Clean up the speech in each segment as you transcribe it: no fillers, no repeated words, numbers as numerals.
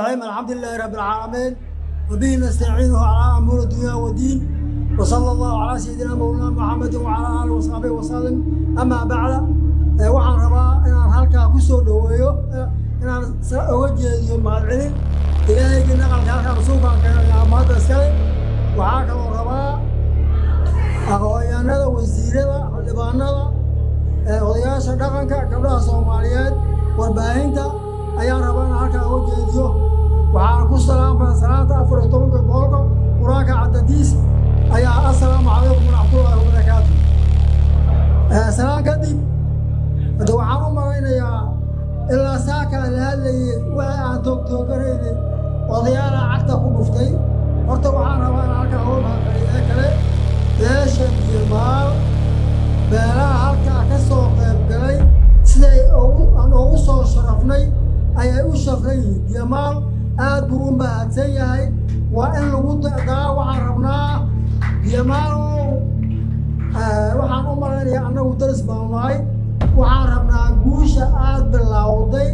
الحمد لله رب العالمين وبه نستعينه على امور الدنيا والدين وصلى الله على سيدنا مولانا محمد وعلى اله وصحبه وسلم. اما بعد waxaan rabaa inaan halkaa ku soo dhaweeyo inaan uga jeediyo mahadcelin ilaahayga naqalka halkaa rasuulka amaada iskale. waxaa kaloo rabaa aqoonyahanada wasiirada xildhibaanada odayaasha dhaqanka gabdhaha Soomaaliyeed warbaahinta ayaan rabaa inaan halkaa uga jeediyo. waxaan ku salaamay salaanta 14 boqolka quraanka cadadiis ayaa assalaamu calaykum waraxmatullaahi wabarakaatuh. salaam kadib waxaan u malaynayaa ilaa saaka la hadlayay waxa aan toogtoogareynay odayaala cagta ku dhuftay. horta waxaan rabaa in halkaa uga mahadceliyo kale beesha Biyomaal beelaha halkaa ka soo qayb galay siday aan ugu soo sharafnay ayay u shaqan yihiin. Biyomaal aad buu u mahadsan yahay. waa in lagu daadaa waxaan rabnaa Biyomaal waxaan u malaynayaa annagu daris baan nahay. waxaan rabnaa guusha aad bilowday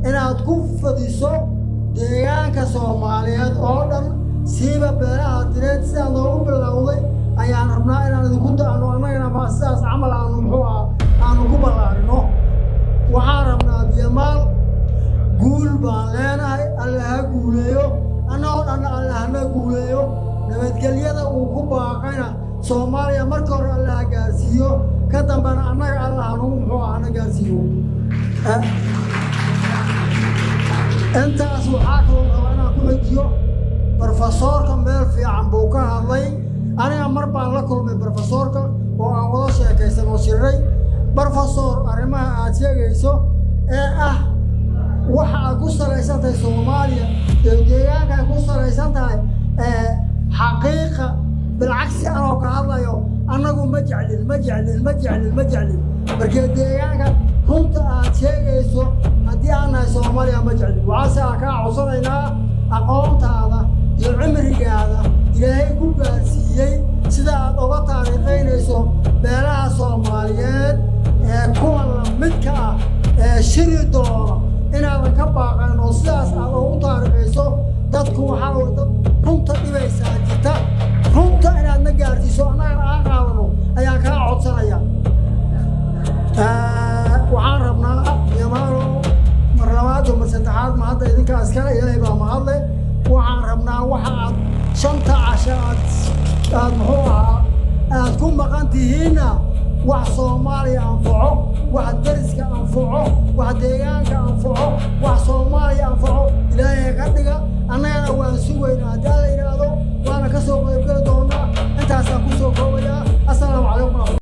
inaad ku fadiso deegaanka Soomaaliyeed oo dhan siiba beelaha direed sidaan loogu bilowday ayaan rabnaa inaan idinku daano annagana sidaas camal aanu ku ballaarino. waxaan rabnaa Biyomaal guul baan leenahay. alla ha guuleeyo annagoo dhan alla hana guuleeyo. nabadgelyada uu ku baaqayna Soomaaliya marka hore alla ha gaarsiiyo ka dambana annaga alla hana gaarsiiyo. intaas waxaa kaloo rabaa inaan ku xejiyo brofesoorka meel fiican buu ka hadlay. aniga mar baan la kulmay brofesoorka oo aan wada sheekaysan oo shiray. brofesoor arrimaha aad sheegayso ee ah waxa aad ku salaysan tahay Soomaaliya iyo deegaanka ay ku salaysan tahay xaqiiqa bilcagsi anoo ka hadlayo annagu ma jeclin markii deegaanka runta aad sheegayso haddii aan nahay Soomaaliya ma jeclin. waxaase kaa codsanaynaa aqoontaada iyo cimrigaada ilaahay ku gaarsiiyey sida aad uga taariikhaynayso beelaha Soomaaliyeed kuwa la midka ah shiri doona inaadan ka baaqan oo sidaas aad ugu taariikhayso dadku waxaa way dad runta dhibaysaa jirta. runta inaad na gaarsiiso annaga aan qaadano ayaan kaa codsanaya. waxaan rabnaa Biyomaal mar labaad iyo mar saddexaad ma hadda idinkaa iskale ilaahay baa mahadle. waxaan rabnaa waxa aad shanta casha aad aad ku maqan tihiinna wax Soomaaliya anfaco, wax dariska anfaco, wax deegaanka anfaco, wax Soomaaliya anfaco ilaahay ka dhiga. annagana waan sugaynaa haddii la yidhaahdo waana ka soo qayb gali doonaa. intaasaan ku soo koobayaa. assalaamu calaykum.